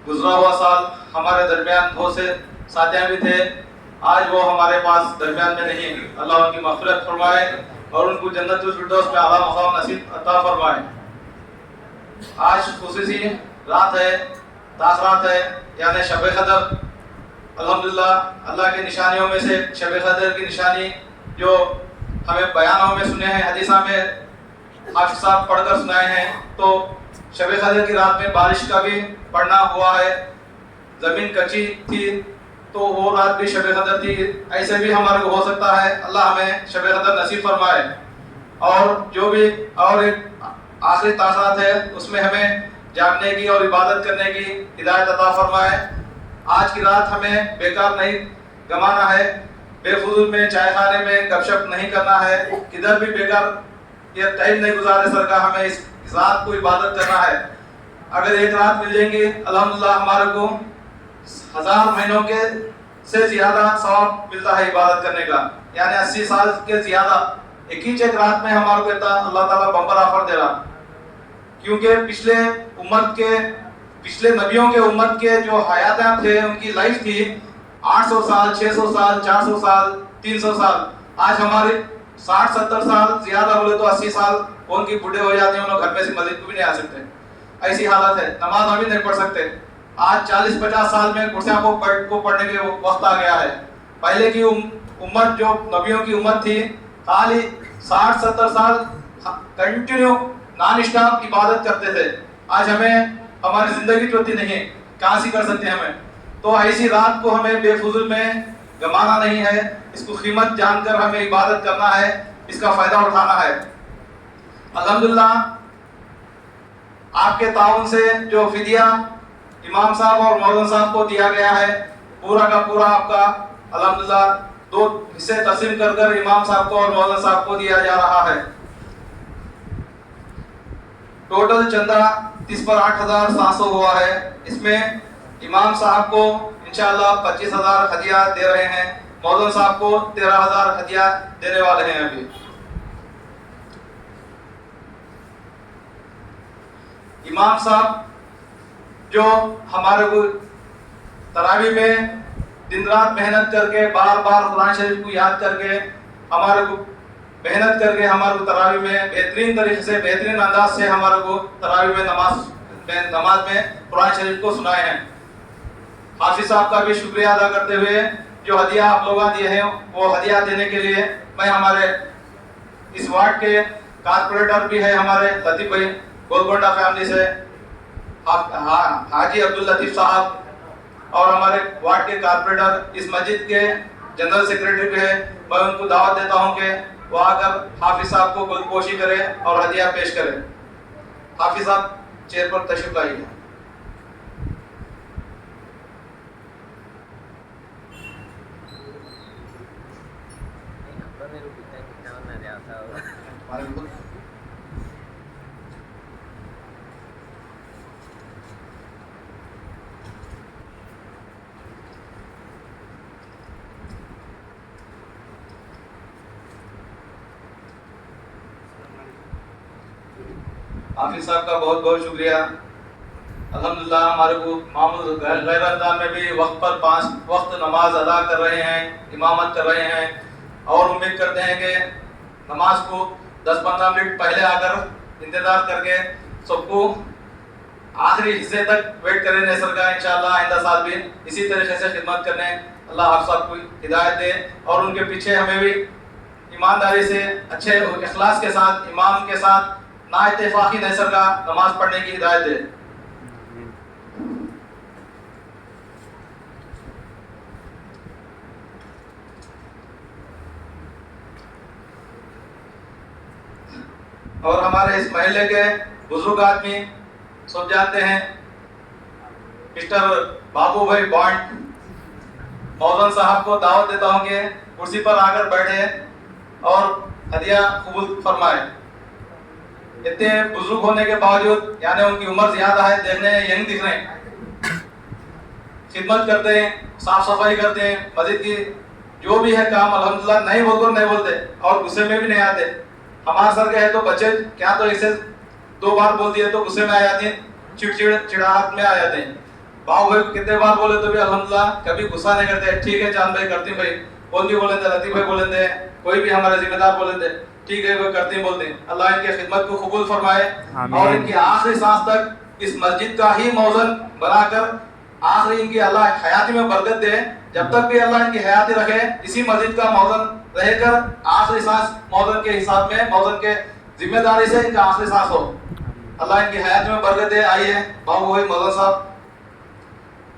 गुजरा हुआ साल हमारे दरमियान बहुत से साथियाँ भी थे, आज वो हमारे पास दरमियान में नहीं। अल्लाह उनकी मग़फ़िरत फरमाए और उनको जन्नतुल फिरदौस में आला मक़ाम नसीब अता फरमाए। आज खुसूसी रात है, तासरात है, यानी शब क़दर। अल्हम्दुलिल्लाह अल्लाह की निशानियों में से शब क़दर की निशानी जो हमें बयानों में सुने हैं, हदीसा में हाफिज़ साहब पढ़कर सुनाए हैं, तो शब क़दर की रात में बारिश का भी पड़ना हुआ है। ज़मीन कच्ची थी तो वो रात भी शब क़दर थी। ऐसे भी हमारे को हो सकता है, अल्लाह हमें शब क़दर नसीब फरमाए। और जो भी और एक आखिरी तासरात है उसमें हमें जागने की और इबादत करने की हिदायत अता फरमाए। आज की रात हमें बेकार नहीं गंवाना है, बेफजूल में चाय खाने में गपशप नहीं करना है, किधर भी बेकार ये टाइम नहीं गुजारे सर का। हमें इस रात को इबादत करना है। अगर एक रात मिल जाएंगी अल्हम्दुलिल्लाह हमारे को 1000 महीनों के से ज्यादा सवाब मिलता है इबादत करने का, यानी 80 साल के ज्यादा एक ही एक रात में हमारे को अल्लाह ताला बम्पर ऑफर दे रहा। क्योंकि पिछले नबियों के उम्मत के जो हयात थे, उनकी लाइफ थी 800 साल, 600 साल, 400 साल, 300 साल। आज हमारे 60-70 साल, ज्यादा बोले तो 80 साल उनकी बूढ़े हो जाते हैं, उन्होंने घर में से मस्जिद को भी नहीं आ सकते, ऐसी हालत है। नमाज हम भी नहीं पढ़ सकते। आज 40-50 साल में कुर्सियां को पढ़ने के वक्त आ गया है। पहले की उम्मत जो नबियों की उम्मत थी, खाली 60-70 साल कंटिन्यू नॉन स्टॉप इबादत करते थे। आज हमें हमारी जिंदगी चलती नहीं है, कहाँ से कर सकते हैं हमें। तो ऐसी रात को हमें बेफजूल में गंवाना नहीं है, इसको कीमत जानकर हमें इबादत करना है, इसका फायदा उठाना है। अल्हम्दुलिल्लाह आपके ताउन से जो फिदिया इमाम साहब और मौलाना साहब को दिया गया है, पूरा का पूरा आपका अल्हम्दुलिल्लाह 2 हिस्से तकसीम कर इमाम साहब को और मौलाना साहब को दिया जा रहा है। टोटल चंदा 30 पर 8700 हुआ है। इसमें इमाम साहब को इंशाअल्लाह 25,000 हदिया दे रहे हैं, मौलाना साहब को 13,000 हदिया देने वाले हैं। अभी इमाम साहब जो हमारे को तरावी में दिन रात मेहनत करके बार बार कुरान शरीफ को याद करके हमारे को मेहनत करके हमारे को तरावी में बेहतरीन तरीके से बेहतरीन अंदाज से हमारे को तरावी में नमाज में कुरान शरीफ को सुनाए हैं। हाफिज साहब का भी शुक्रिया अदा करते हुए जो हदिया आप लोग दिए हैं, वो हदिया देने के लिए मैं हमारे इस वार्ड के कारपोरेटर भी है हमारे लतीफ़ भाई गोलकोंडा फैमिली से, हाजी अब्दुल लतीफ़ साहब, और हमारे वार्ड के कारपोरेटर इस मस्जिद के जनरल सेक्रेटरी भी है। मैं उनको दावत देता हूं कि वो आकर हाफिज साहब को गुलपोशी करें और हदिया पेश करें। हाफिज साहब चेयर पर तशरीफ लाइए। हाफिज साहब का बहुत बहुत शुक्रिया। अल्हम्दुलिल्लाह हमारे को मामूल गैर रमज़ान में भी वक्त पर 5 वक्त नमाज अदा कर रहे हैं, इमामत कर रहे हैं, और उम्मीद करते हैं कि नमाज को 10-15 मिनट पहले आकर इंतज़ार करके सबको आखिरी हिस्से तक वेट करें नसर का। इंशाअल्लाह आइंदा साल भी इसी तरीके से खिदमत करने अल्लाह आप सबको हिदायत दे, और उनके पीछे हमें भी ईमानदारी से अच्छे इखलास के साथ इमाम के साथ ना इत्तेफाकी नसर का नमाज पढ़ने की हिदायत दे। और हमारे इस महल्ले के बुजुर्ग आदमी सब जानते हैं, मिस्टर बाबू भाई बॉन्ड, मौलाना साहब को दावत देता हूं कि कुर्सी पर आकर बैठे और हदिया कबूल फरमाए। इतने बुजुर्ग होने के बावजूद, यानी उनकी उम्र ज्यादा है, देखने यंग दिख रहे हैं, खिदमत करते हैं, साफ सफाई करते हैं, मस्जिद की जो भी है काम अल्हम्दुलिल्लाह नहीं बोलते और गुस्से में भी नहीं आते। हमारे सर के है तो बच्चे क्या तो इसे 2 बार बोल दिए तो गुस्से में आ जाते हैं, चिड़चिड़ाहट में आ जाते हैं। भाव भाई कितने बार बोले तो भी अल्हम्दुलिल्लाह कभी गुस्सा नहीं करते, ठीक है चांद भाई करती भाई, कौन भी बोले थे, लतीफ भाई बोले थे, कोई भी हमारे जिम्मेदार बोले थे, ठीक है वो करते बोलते हैं। अल्लाह इनकी खिदमत को कबूल फरमाए और इनकी आखिरी सांस तक इस मस्जिद का ही मौजन बनाकर आखिरी इनकी अल्लाह हयाती में बरकत दे। जब तक भी अल्लाह इनकी हयाती रखे इसी मस्जिद का मौजन रहकर आखिरी सांस मौजन के हिसाब में, मौजन के जिम्मेदारी से इनका आखिरी सांस हो। अल्लाह इनकी हयात में बरकत दे। आइए बाबू भाई मौलाना साहब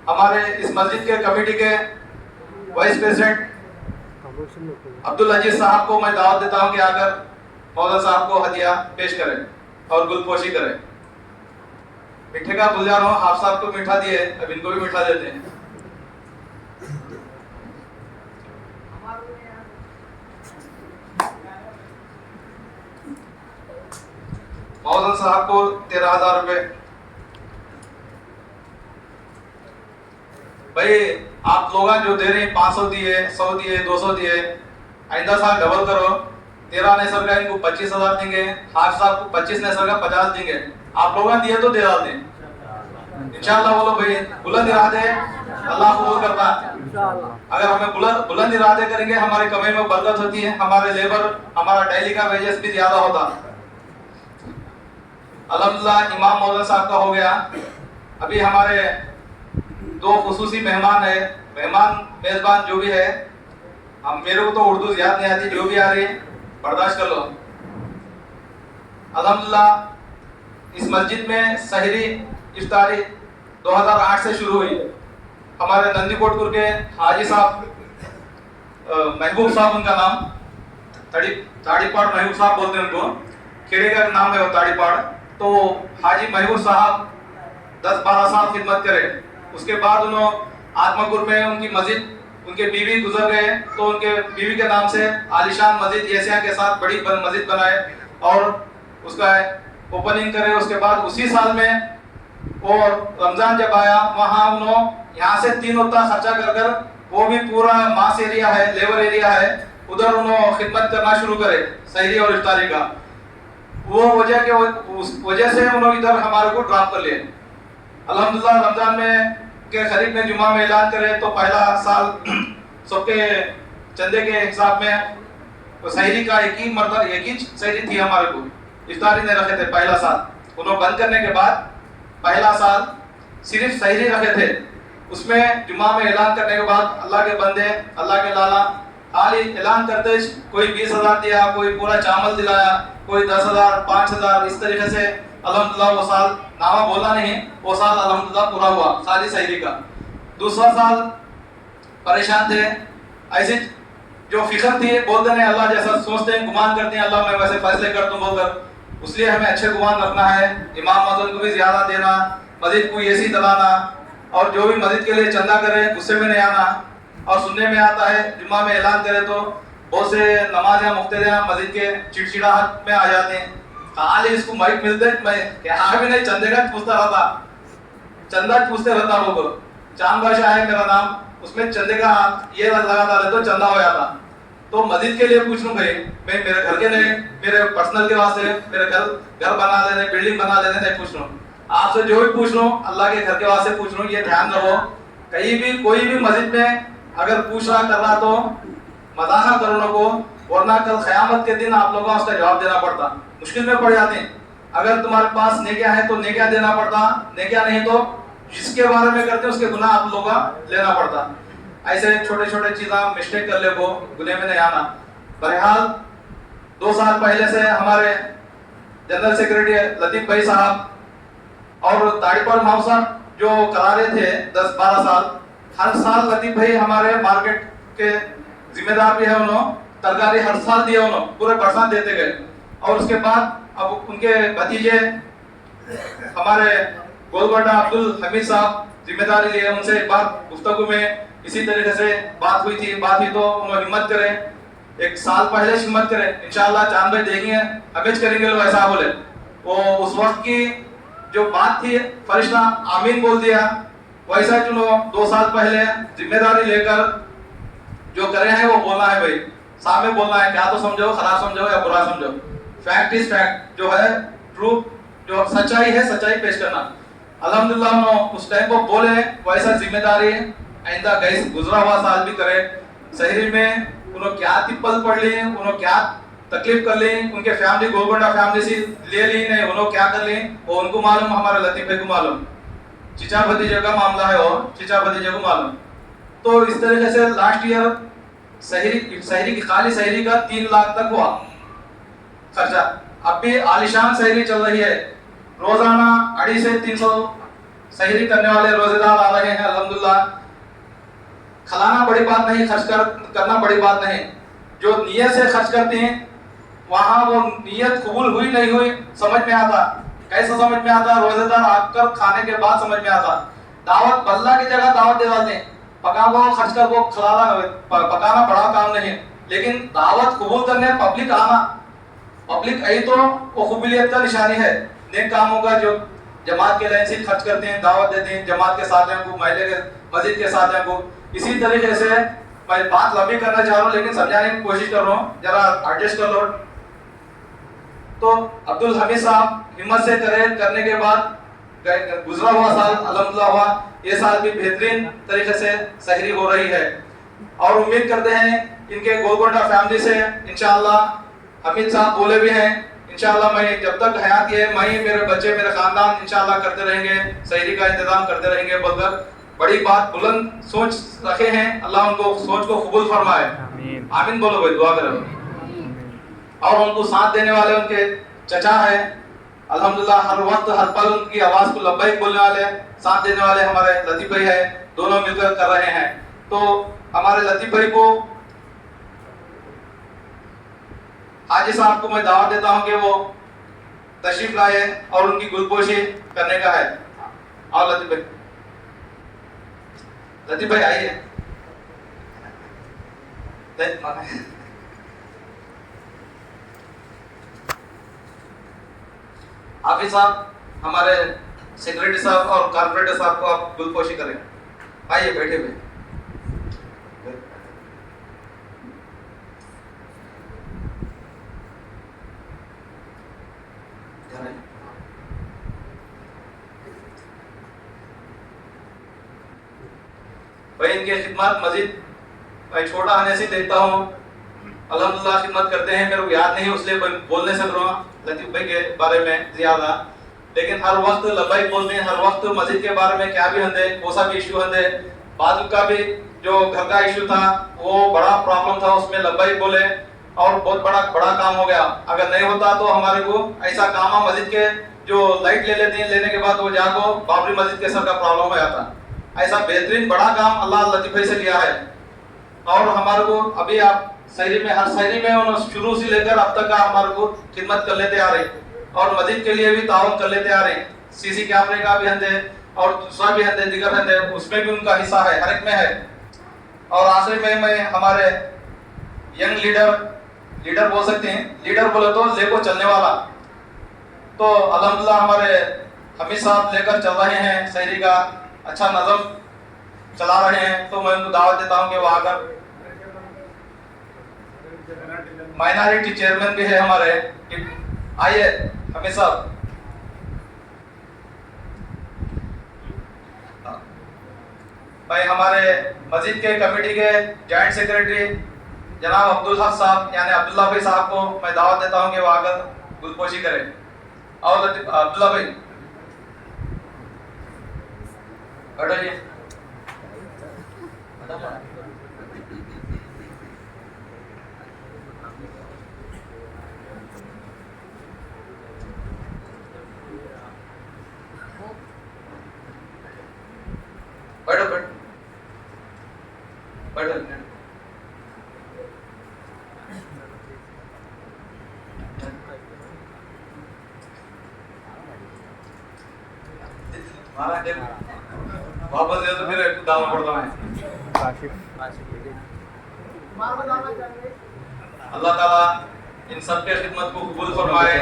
हमारे इस मस्जिद के कमेटी के वाइस प्रेसिडेंट अब्दुल अजीज साहब को मैं दावत देता हूं कि आकर मौलाना साहब को हदिया पेश करें और गुलपोशी करें। मीठे का भूल जा रहा हूँ, आप साहब को मीठा दिए, अब इनको भी मीठा देते हैं। मौलाना साहब को 13,000 रुपए। भाई आप लोग जो दे रहे हैं 500 दिए, 100 दिए, 200 दिए, आइंदा साल डबल करो। 13 ने सर का इनको 25,000 देंगे, हाफ साहब को 25 ने सर का 50 देंगे। आप लोगों ने दिए तो दे डालते हैं इंशाल्लाह। बोलो भाई बुलंद इरादे अल्लाह कबूल करता है। अगर हमें बुलंद इरादे करेंगे हमारी कमाई में बरकत होती है, हमारे लेबर हमारा डेली का वेजेस भी ज्यादा होता। अल्हम्दुलिल्लाह इमाम मौलाना साहब का हो गया। अभी हमारे 2 खुसूसी मेहमान है, मेहमान मेजबान जो भी है, हम मेरे को तो उर्दू याद नहीं आती, जो भी आ रही है बर्दाश्त कर लो। अल्हम्दुलिल्लाह इस मस्जिद में सहरी इफ्तारी 2008 से शुरू हुई। हमारे नंदीकोटपुर के हाजी साहब महबूब साहब उनका नाम, ताड़ीपाड़ महबूब साहब बोलते हैं उनको, खेड़े का नाम है वो ताड़ीपाड़। तो हाजी महबूब साहब 10-12 साल खिदमत करे। उसके बाद उन्होंने आत्मापुर में उनकी मस्जिद, उनके बीवी गुजर गए तो उनके बीवी के नाम से आलिशान मस्जिद एशिया के साथ बड़ी मस्जिद बनाए और उसका ओपनिंग करे। उसके बाद उसी साल में और रमजान जब आया वहाँ उन्होंने यहाँ से 3 हफ्ता खर्चा कर वो भी पूरा मास एरिया है, लेबर एरिया है, उधर उन्होंने खिदमत करना शुरू करे सहरी और इफ्तारी का। वो वजह के उस वजह से उन्होंने इधर हमारे को ड्रॉप कर लिए। अल्हम्दुलिल्लाह रमजान में के करीब में जुमा में ऐलान करे तो पहला साल सबके चंदे के हिसाब में तो सहरी का एक ही सहरी थी हमारे को, इफ्तारी नहीं रखे थे पहला साल। उन्होंने बंद करने के बाद पहला साल सिर्फ सहरी रखे थे। उसमें जुमा में ऐलान करने के बाद अल्लाह के बंदे, अल्लाह के लाला हाल ऐलान करते कोई 20,000 दिया, कोई पूरा चावल दिलाया, कोई 10,000, 5,000, इस तरीके से अल्हम्दुलिल्लाह वो साल नामा बोला नहीं, वो साल अल्हम्दुलिल्लाह पूरा हुआ साली सहरी का। दूसरा साल परेशान थे, ऐसे जो फिक्र थी बोलते नहीं अल्लाह जैसा सोचते हैं, गुमान करते हैं अल्लाह मैं वैसे फैसले कर दूं बोलकर, इसलिए हमें अच्छे गुमान रखना है। इमाम मौजूद को भी ज्यादा देना, मस्जिद को एसी दिलाना और जो भी मस्जिद के लिए चंदा करे गुस्से में नहीं आना। और सुनने में आता है जुम्मा में ऐलान करे तो बहुत से नमाज या मुक्तदिया मस्जिद के चिड़चिड़ाहट में आ जाते हैं। कहाँ इसको माइक मिलते मैं यहाँ भी नहीं, चंदे का पूछता रहता, चंदा पूछते रहता लोग। चांद बादशाह है मेरा नाम, उसमें चंदे का ये लगाता रहे तो चंदा हो जाता। तो मस्जिद के लिए पूछ लूं भाई, मैं मेरे घर के नहीं, मेरे पर्सनल के वास्ते मेरे घर बना देने, बिल्डिंग बना देने नहीं पूछ लूं, आपसे जो भी पूछ लूं अल्लाह के घर के वास्ते पूछ लूं। ये ध्यान रखो कहीं भी कोई भी मस्जिद में अगर पूछ रहा कर रहा तो मजाक करो ना को, वरना कल क़यामत के दिन आप लोगों को उसका जवाब देना पड़ता, मुश्किल में पड़ जाते हैं। अगर तुम्हारे पास नेकियां है तो नेकियां देना पड़ता, नेकियां नहीं तो जिसके बारे में करते उसके गुनाह आप लोगों का लेना पड़ता। ऐसे छोटे छोटे चीज़ें मिस्टेक कर ले को गुनाह में नहीं आना। बहरहाल 2 साल पहले से हमारे जनरल सेक्रेटरी लतीफ भाई साहब और ताड़ीपाड़ माहू साहब जो करा रहे थे 10-12 साल, हर साल लतीफ भाई हमारे मार्केट के जिम्मेदार भी है, उन्होंने तरकारी हर साल दिया, उन्होंने पूरे बरसात देते गए। और उसके बाद अब उनके भतीजे हमारे गोलगोटा अब्दुल हमीद साहब जिम्मेदारी लिए, उनसे एक बार गुफ्तगू में इसी तरीके से बात हुई तो उन्होंने हिम्मत करे, 1 साल पहले हिम्मत करे, इंशाल्लाह चांद भाई देखेंगे हमेज करेंगे लोग, ऐसा बोले। वो उस वक्त की जो बात थी फरिश्ता आमीन बोल दिया, वैसा चुनो 2 साल पहले जिम्मेदारी लेकर जो करे हैं वो बोलना है भाई, सामने बोलना है, क्या तो समझो, खराब समझो या बुरा समझो, फैक्ट इज फैक्ट, जो है ट्रू, जो सच्चाई है सच्चाई पेश करना। अल्हम्दुलिल्लाह उन्होंने उस टाइम को बोले वैसा जिम्मेदारी आइंदा गई गुजरा हुआ साल भी करे। शहरी में उन्होंने क्या तिप्पल पड़ ली, उन्होंने क्या तकलीफ कर ली, उनके फैमिली गोलकोंडा फैमिली से ले ली नहीं, उन्होंने क्या कर ली वो उनको मालूम, हमारे लतीफ भाई को मालूम, चिचा भतीजे का मामला है, वो चिचा भतीजे को मालूम। तो इस तरीके से लास्ट ईयर शहरी की खाली शहरी का 3 लाख तक हुआ खर्चा। अब भी आलिशान शहरी चल रही है, रोजाना 250 से 300 शहरी करने वाले रोजेदार आ रहे हैं अल्हम्दुलिल्लाह। खिलाना बड़ी बात नहीं, खर्च करना बड़ी बात नहीं, जो नियत से खर्च करते हैं वहाँ वो नियत कबूल हुई नहीं हुई समझ में आता। कैसे समझ में आता? रोजेदार आकर खाने के बाद समझ में आता। दावत बल्ला की जगह दावत दे देते हैं, पका को खर्च कर को खिलाना पकाना बड़ा काम नहीं है, लेकिन दावत कबूल करने पब्लिक आना, पब्लिक आई तो वो कबूलियत का निशानी है। नेक कामों का जो जमात के लाइन से खर्च करते हैं, दावत देते हैं जमात के साथियों को, महल्ले के मस्जिद के साथियों को। इसी तरीके से मैं बात लंबी करना चाह रहा हूँ लेकिन समझाने की कोशिश कर रहा हूँ, जरा एडजस्ट कर लो। तो अब्दुल हमीद साहब हिम्मत से करने के बाद गुजरा हुआ साल अल्हम्दुलिल्लाह हुआ, ये साल भी बेहतरीन तरीके से सहरी हो रही है और उम्मीद करते हैं इनके गोलकोंडा फैमिली से इंशाअल्लाह। हमीद साहब बोले भी हैं इंशाअल्लाह मैं जब तक हयात है मैं मेरे बच्चे मेरे खानदान इंशाअल्लाह करते रहेंगे, सहरी का इंतजाम करते रहेंगे बोलकर बड़ी बात बुलंद सोच रखे हैं। अल्लाह उनको सोच को कबूल फरमाए, आमीन बोलो भाई, दुआ करो। और उनको साथ देने वाले उनके चचा है अल्हम्दुलिल्लाह, हर वक्त हर पल उनकी आवाज को लब्बैक बोलने वाले साथ देने वाले हमारे लतीफ भाई है, दोनों मिलकर कर रहे हैं। तो हमारे लतीफ भाई को हाजी साहब को मैं दावत देता हूं कि वो तशरीफ लाए और उनकी गुलपोशी करने का है। और लतीफ भाई आइए। हाफिज साहब हमारे सेक्रेटरी साहब और कारपोरेटर साहब को आप गुलपोशी करें। आइए बैठे हुए। भाई इनके खिदमत मजीद मैं छोटा आने से देखता हूँ अल्हम्दुलिल्लाह खिदमत करते हैं, मेरे को याद नहीं उसलिए बोलने से रहा लतीफ भाई के बारे में ज्यादा, लेकिन हर वक्त लब्बैक बोलते हैं, हर वक्त मस्जिद के बारे में क्या भी हंदे कौन सा भी इशू हंदे। बाद का भी जो घर का इशू था वो बड़ा प्रॉब्लम था, उसमें लब्बैक बोले और बहुत बड़ा काम हो गया। अगर नहीं होता तो हमारे को ऐसा काम है मस्जिद के जो लाइट ले लेते हैं, लेने के बाद वो जाको बाबरी मस्जिद के सर का प्रॉब्लम हो जाता। ऐसा बेहतरीन बड़ा काम अल्लाह लतीफ भाई से लिया है। और हमारे को अभी आप शहरी में हर शहरी में शुरू से लेकर अब तक का हमारे को खिदमत कर लेते आ रहे और मस्जिद के लिए भी ताउन कर लेते आ रहे। सीसी कैमरे का भी हंदे और दूसरा भी हंदे दिगर हंदे, उसमें भी उनका हिस्सा है, हर एक में है। और आखिर में मैं हमारे यंग लीडर बोल सकते हैं, लीडर बोले तो लेको चलने वाला, तो अल्हम्दुलिल्लाह हमारे हमीद साहब लेकर चल रहे हैं, शहरी का अच्छा नज़म चला रहे हैं। तो मैं उनको दावत देता हूँ कि वो आकर, माइनॉरिटी चेयरमैन भी है हमारे, आइए हमीद साहब। भाई हमारे मस्जिद के कमेटी के जॉइंट सेक्रेटरी जनाब अब्दुल हक साहब यानी अब्दुल्ला भाई साहब को मैं दावत देता हूँ कि वो आकर गुलपोशी करें। और अब्दुल्ला भाई बैठो जी। बैठो बैठो बैठो। वापस दे तो फिर दाम पड़ता है। अल्लाह ताला इन सब के खिदमत को कबूल फरमाए।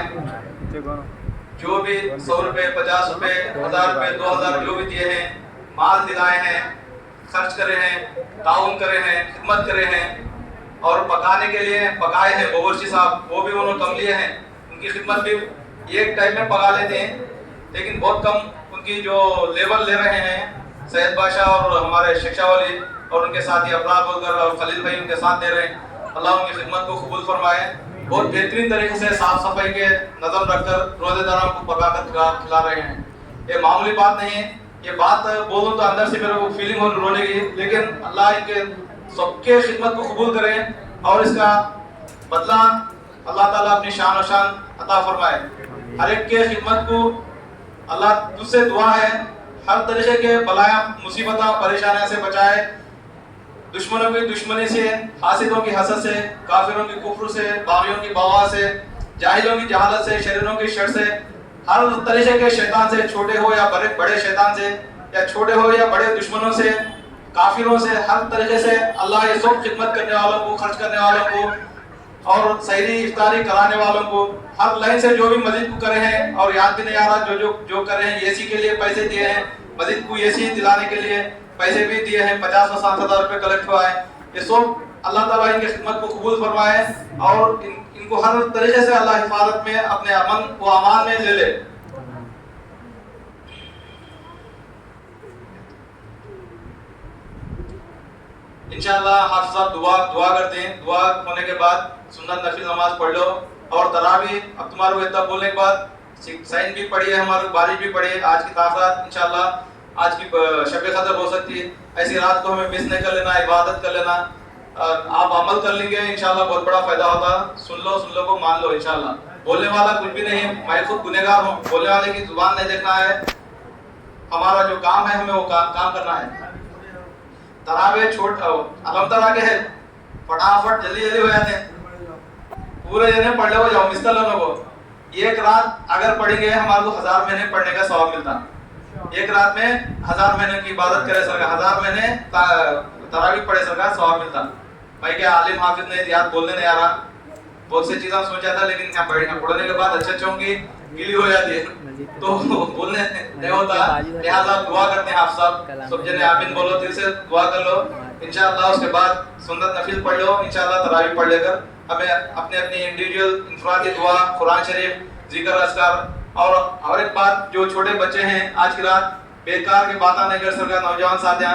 जो भी 100 रुपए 50 रुपए 1000 रुपए 2000 जो भी दिए हैं, माल दिलाए हैं, खर्च करे हैं, ताउन करे हैं, खिदमत करे हैं और पकाने के लिए पकाए हैं बावर्ची साहब, वो भी उन्होंने कम लिए हैं। उनकी खिदमत भी एक टाइम में पका लेते हैं लेकिन बहुत कम उनकी जो लेवल ले रहे हैं सैयद बादशाह और हमारे शिक्षा वाली और उनके साथी अफराद बोलकर और खलील भाई उनके साथ दे रहे हैं, अल्लाह उनकी खिदमत को कबूल फरमाए। बहुत बेहतरीन तरीके से साफ सफाई के नज़म रखकर रोजेदारों को पकाकर खिला रहे हैं। ये मामूली बात नहीं है, ये बात बोलूँ तो अंदर से मेरे को फीलिंग हो रोने की, लेकिन अल्लाह इनके सबके खिदमत को कबूल करे और इसका बदला अल्लाह ताला अपनी शान और शान अता फरमाए। हर एक के खिदमत को अल्लाह तुझसे दुआ है हर तरीके के बलाया मुसीबत परेशानियों से बचाए, दुश्मनों की दुश्मनी से, हासिदों की हसद से, काफिरों की कुफ्र से, बागियों की बगा से, जाहिलों की जहालत से, शरीरों की शर से, हर तरीके के शैतान से, छोटे हो या बड़े शैतान से, या छोटे हो या बड़े दुश्मनों से, काफिरों से, हर तरीके से अल्लाह ये सब खिदमत करने वालों को, खर्च करने वालों को और सहरी इफ्तारी कराने वालों को, हर लाइन से जो भी मस्जिद को करे हैं और याद भी नहीं आ रहा जो करे हैं, एसी के लिए पैसे दिए हैं, मस्जिद को एसी दिलाने के लिए पैसे भी दिए हैं, 50 और 60,000 रुपए कलेक्ट हुआ है। ये सब अल्लाह ताला इनकी खिदमत को कबूल फरमाए और इनको हर तरीके से अल्लाह हिफाजत में अपने अमन व अमान में ले ले। इंशाअल्लाह हाफिज साहब दुआ करते हैं। दुआ होने के बाद सुन्नत नफिल नमाज पढ़ लो और तरावी अब तुम्हारे को इतना बोलने के बाद साइन भी पढ़ी है, हमारे बारिश भी पढ़ी है। आज की ताक़त इंशाअल्लाह आज की शब क़द्र हो सकती है, ऐसी रात को हमें मिस नहीं कर लेना, इबादत कर लेना। आप अमल कर लेंगे इंशाअल्लाह बहुत बड़ा फायदा होगा। सुन लो को मान लो इंशाअल्लाह। बोलने वाला कुछ भी नहीं है, मैं खुद गुनहगार हूँ, बोलने वाले की जुबान नहीं देखना है, हमारा जो काम है हमें वो काम करना है। तरावे छोट अलम तरा के है फटाफट जल्दी हो जाते हैं, पूरे जने पढ़ लो जाओ मिस कर लो को। एक रात अगर पढ़ेंगे हमारे को 1000 महीने पढ़ने का सवाब मिलता। एक रात में 1000 महीने की इबादत करे सरकार, 1000 महीने तरावी पढ़े सरकार सवाब मिलता। भाई क्या आलिम हाफिज ने याद बोलने नहीं आ रहा, बहुत सी चीजें सोचा था, लेकिन यहाँ पढ़ने के बाद अच्छे होंगी गिली हो जाती है तो बोलने नहीं होता। लिहाजा दुआ करते हैं आप सब सब जने आमीन बोलो, दिल से दुआ कर लो इंशाअल्लाह। उसके बाद सुन्नत नफिल पढ़ लो इंशाअल्लाह, तरावी पढ़ लेकर हमें अपने इंडिविजुअल इंफरादी दुआ, कुरान शरीफ, जिक्र, अज़कार और एक बात, जो छोटे बच्चे हैं आज की रात बेकार की बातें नहीं कर सकता। नौजवान साथियां,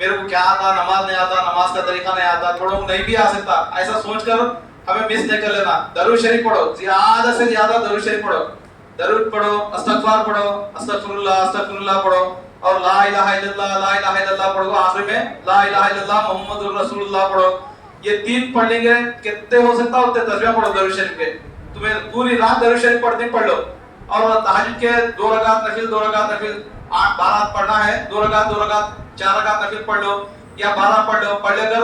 मेरे को क्या आता, नमाज नहीं आता, नमाज का तरीका नहीं आता, थोड़ा नहीं भी आ सकता, ऐसा सोचकर हमें मिस नहीं कर लेना। दरूद शरीफ पढ़ो, ज्यादा से ज्यादा दरूद शरीफ पढ़ो, दरूद पढ़ो, इस्तगफार पढ़ो, अस्तगफिरुल्लाह पढ़ो और ला इलाहा इल्लल्लाह पढ़ो। आखिर में ला इलाहा इल्लल्लाह मुहम्मदुर रसूलुल्लाह पढ़ो। ये 3 पढ़ लेंगे, कितने हो सकता उतने तस्बीह पढ़ो दरूद शरीफ के। तुम्हें पूरी रात दरूद शरीफ पढ़ लो और तहज्जुद के 2 रकात नफिल 12 पढ़ना है, 2 रकात 4 रकात नफिल पढ़ लो या 12 पढ़ लो। पढ़ लेकर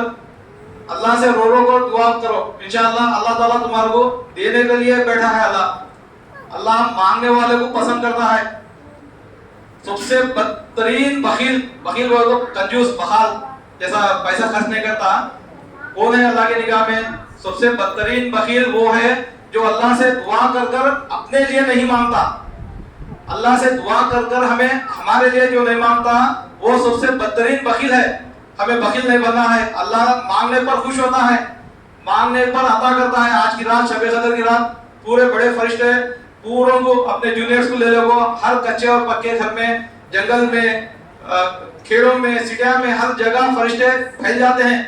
अल्लाह से रो कर दुआ करो इंशाअल्लाह। अल्लाह ताला तुम्हारे को देने के लिए बैठा है। अल्लाह मांगने वाले को पसंद करता है। सबसे बदतरीन बखील वो तो कंजूस बखाल जैसा पैसा खर्च नहीं करता, कौन है अल्लाह की निगाह में? सबसे बदतरीन बखील वो है जो अल्लाह से दुआ कर अपने लिए नहीं मांगता। अल्लाह से दुआ कर हमें हमारे लिए जो नहीं मांगता वो सबसे बदतरीन बखील है। हमें बखील नहीं बनना है। अल्लाह मांगने पर खुश होता है, मांगने पर अता करता है। आज की रात शब क़द्र की रात पूरे बड़े फरिश्ते पूरों को, अपने जूनियर्स को ले लो, हर कच्चे और पक्के घर में, जंगल में, खेड़ों में, सिटिया में, हर जगह फरिश्ते फैल जाते हैं।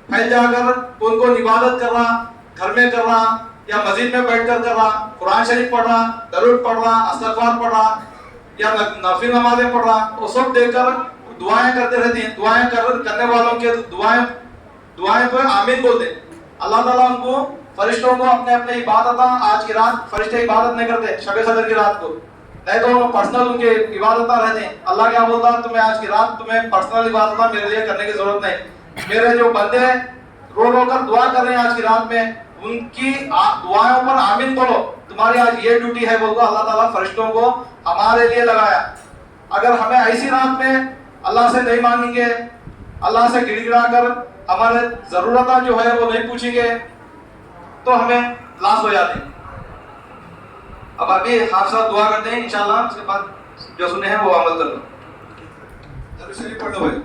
फैल जाकर उनको इबादत कर रहा, घर में कर रहा या मस्जिद में बैठकर कर रहा, कुरान शरीफ पढ़ रहा, दरूद पढ़ रहा, इस्तगफार पढ़ रहा या नफिल नमाजें पढ़ रहा, वो सब देखकर दुआएं करते रहते हैं। दुआएं करने वालों के दुआएं पर आमीन बोलते हैं। अल्लाह ताला उनको फरिश्तों को अपने इबादत, आज की रात फरिश्ते इबादत नहीं करते शब क़द्र की रात को, नहीं तो वो पर्सनल उनके इबादत रहते हैं। अल्लाह क्या बोलता है, तुम्हें आज की रात तुम्हें पर्सनल इबादत मेरे लिए करने की जरूरत नहीं। मेरे जो बंदे रो कर दुआ कर रहे हैं आज की रात में, उनकी दुआओं पर आमीन बोलो। तुम्हारी आज ये ड्यूटी है बोलकर अल्लाह ताला फरिश्तों को हमारे लिए लगाया। अगर हमें ऐसी रात में अल्लाह से नहीं मांगेंगे, अल्लाह से गिड़गिड़ा कर हमारे जरूरत जो है वो नहीं पूछेंगे तो हमें लाश हो जाते हैं। अब अभी आप सब दुआ करते हैं इंशाअल्लाह, उसके बाद जो सुने हैं वो अमल कर लो। जरूर शरीफ पढ़ लो भाई।